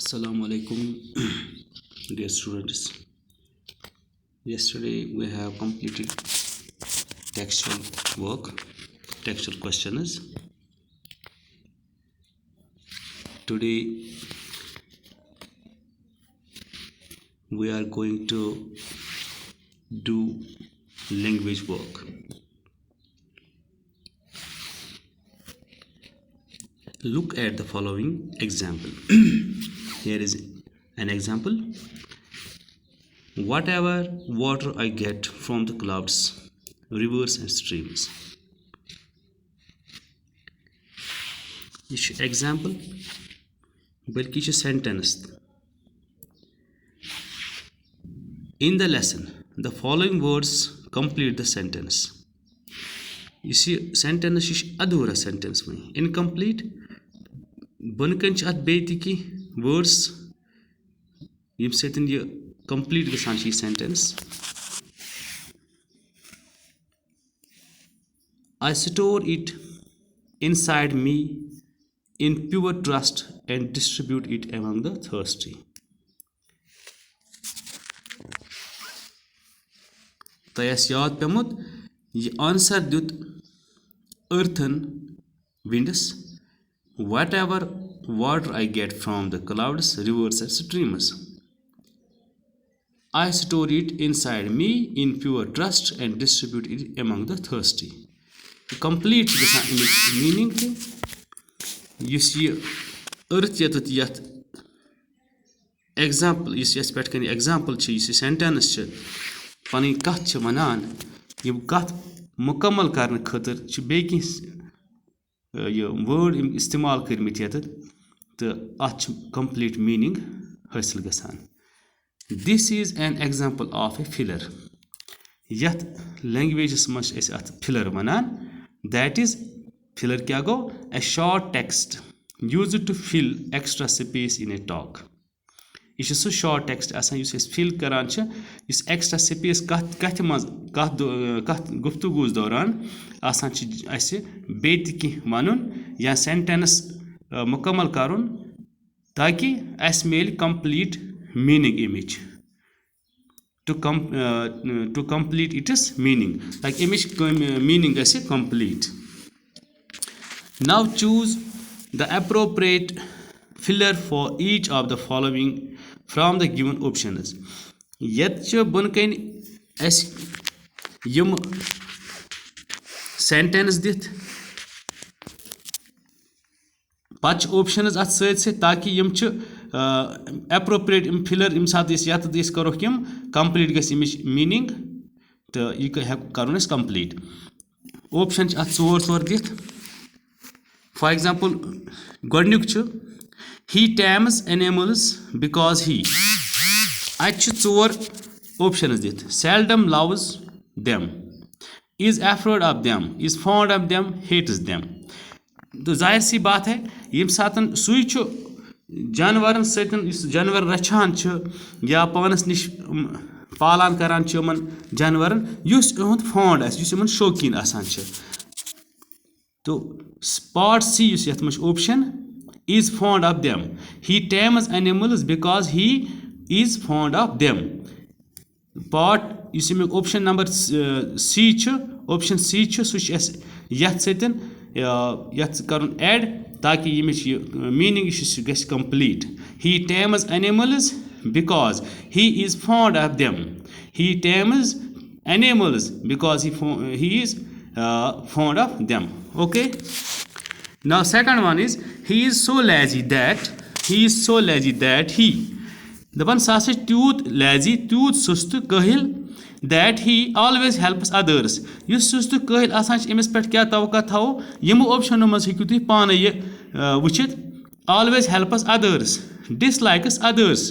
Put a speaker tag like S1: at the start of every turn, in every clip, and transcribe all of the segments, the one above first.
S1: Assalamu alaikum, dear students. Yesterday we have completed textual work, textual questions. Today we are going to do language work. Look at the following example. Here is an example. Whatever water I get from the clouds, rivers and streams. This example, बल्कि यह sentence. In the lesson, the following words complete the sentence. This sentence is adhura sentence में incomplete. बनकन च अत बेति की words यम सतन ये complete गसान ची sentence. I store it inside me in pure trust and distribute it among the thirsty. तो yes याद पेमुत ये answer दुत earthen winds. Whatever water I get from the clouds, rivers and streams, I store it inside me in pure trust and distribute it among the thirsty. Complete meaning yus ye earth yatut yat example yus pet kan example chi yus sentence ch pani kath ch wanan yim kath mukammal karne khatir ch bekin ये word इस्तेमाल करमित यतत तो अच complete meaning हासिल गसान. This is an example of a filler. यत languages much ऐसे अत filler वनान. That is filler क्या गो? A short text used to fill extra space in a talk. यह सो short text आसान युस इस fill करान च इस extra space कथ मज कथ गुफ्तगूस दौरान आसान च ऐसे बेत की वनुन या sentence मुकम्मल करुन ताकि ऐस mail complete meaning image to complete its meaning like image meaning ऐसे complete. Now choose the appropriate filler for each of the following from the given options. Yet ch bunkain as yum sentence dit पांच options at से ताकि यम च appropriate filler im साथ इस यात this करो कि हम complete गस image meaning तो ये करुन इस complete option च at सोर दित. For example, गोडनिक च he tames animals because he ach four options dit. Seldom loves them, is afraid of them, is fond of them, hates them. तो जाहिर सी बात है यम सातन सुई छु जानवरन सतन इस जानवर रछान छ या पानस निश पालन करान छ मन जानवरन युस उहद फॉन्ड आस युस मन शौकीन आसान छ. तो part C युस यत much option is fond of them. He tames animals because he is fond of them. Part you see option number C ch option C ch such as yat satan yat karun add taki image meaning is complete. He tames animals because he is fond of them. He tames animals because he is fond of them. Okay. Now second one is he is so lazy that he the one says tooth lazy tooth sust kahil that he always helps others. Yus sust kahil asan emis pet kya tawakka thao yim option maz hekiu tu pane ye wuchit always helps others, dislikes others,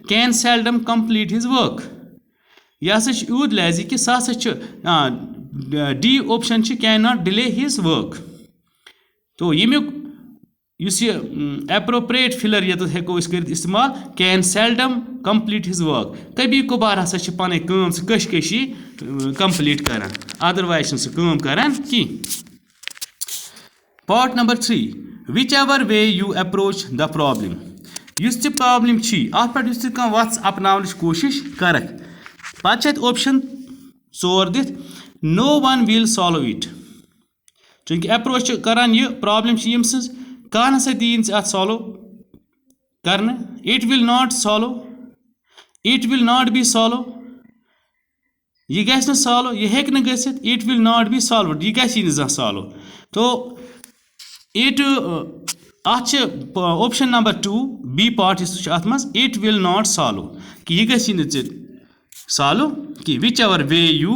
S1: can seldom complete his work. Yasa ud lazy ki sasa D option ch cannot delay his work. तो यमुक use appropriate filler ये हेको इस्तेमाल can seldom complete his work. कभी कभार हसा छ पाने काम से कशी complete करान otherwise से काम करान की. Part number 3, whichever way you approach the problem, use ते प्रॉब्लम छी अत पे युस ते कम वत्स अपनावनच कोशिश करक पत छ ऑप्शन 4 दित no one will solve it चूंकि अप्रोच करान ये प्रॉब्लम यम सज कह ना दीन अत सॉल्व करने it will not solve it will not be solve यह गस सॉल्व यह हेक न गसित it will not be solve यह गसी न सॉल्व तो it option number 2 B part अत मज इट विल नॉट सॉल्व कि यह गसी न सॉल्व कि which ever way you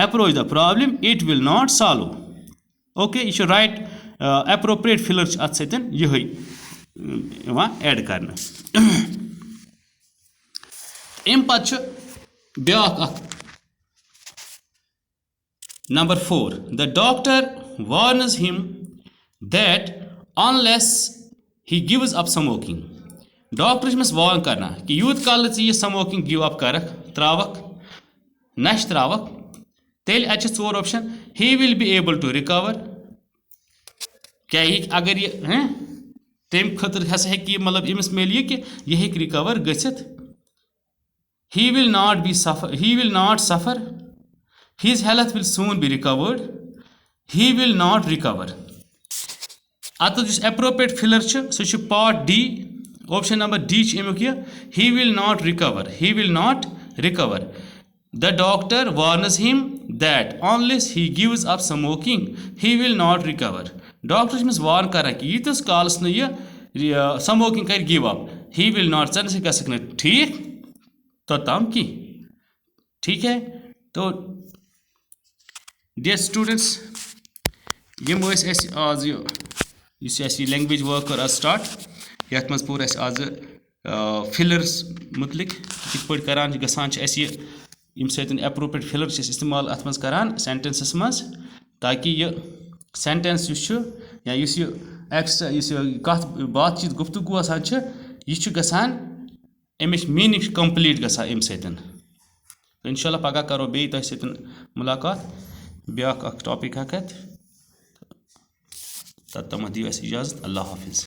S1: approach the problem it will not solve okay यह राइट एप्रोप्रिएट फिलर अत सतन यही एड कर अम पे ब्या Number 4 the doctor warns him that unless he gives up smoking doctor अमिस वार्न करना कि यूत काल यह स्मोकिंग गिव अप करक त्रावक नश त्रावक तेल अच्छे 4 option he will be able to recover क्या अगर ये तम खतर हसा हे मतलब अमिस मिल यह कि यह हेक recover गसित he will not suffer his health will soon be recovered he will not recover अत जिस appropriate filler सह part D option number D अमुक he will not recover the doctor warns him that unless he gives up smoking he will not recover doctor अमिस warn कर कि यीतिस कालस न यह स्मोकिंग कर give up he will not चन से गसक न ठीक तोताम की ठीक है तो डियर स्टूडेंट्स यम आज यह लैंग्वेज वर्क कर आज स्टार्ट ये मज पोर आज फिलर्स मुतलिक कित पे करान गसान यम सतन एप्रोप्रिएट फिलर इस्तेमाल अत मज करान सेंटेंसस मज ताकि यह सेंटेंस या एक्स्ट्रा कत बातचीत गुफ्तगू आसान यह गसान अमिच मीनिंग कंप्लीट गसान अम सतन इंशाल्लाह पगह करो बे तह सतन मुलाकात ब्या टॉपिक हकत तब तम दियो इजाज़त अल्लाह हाफिज़।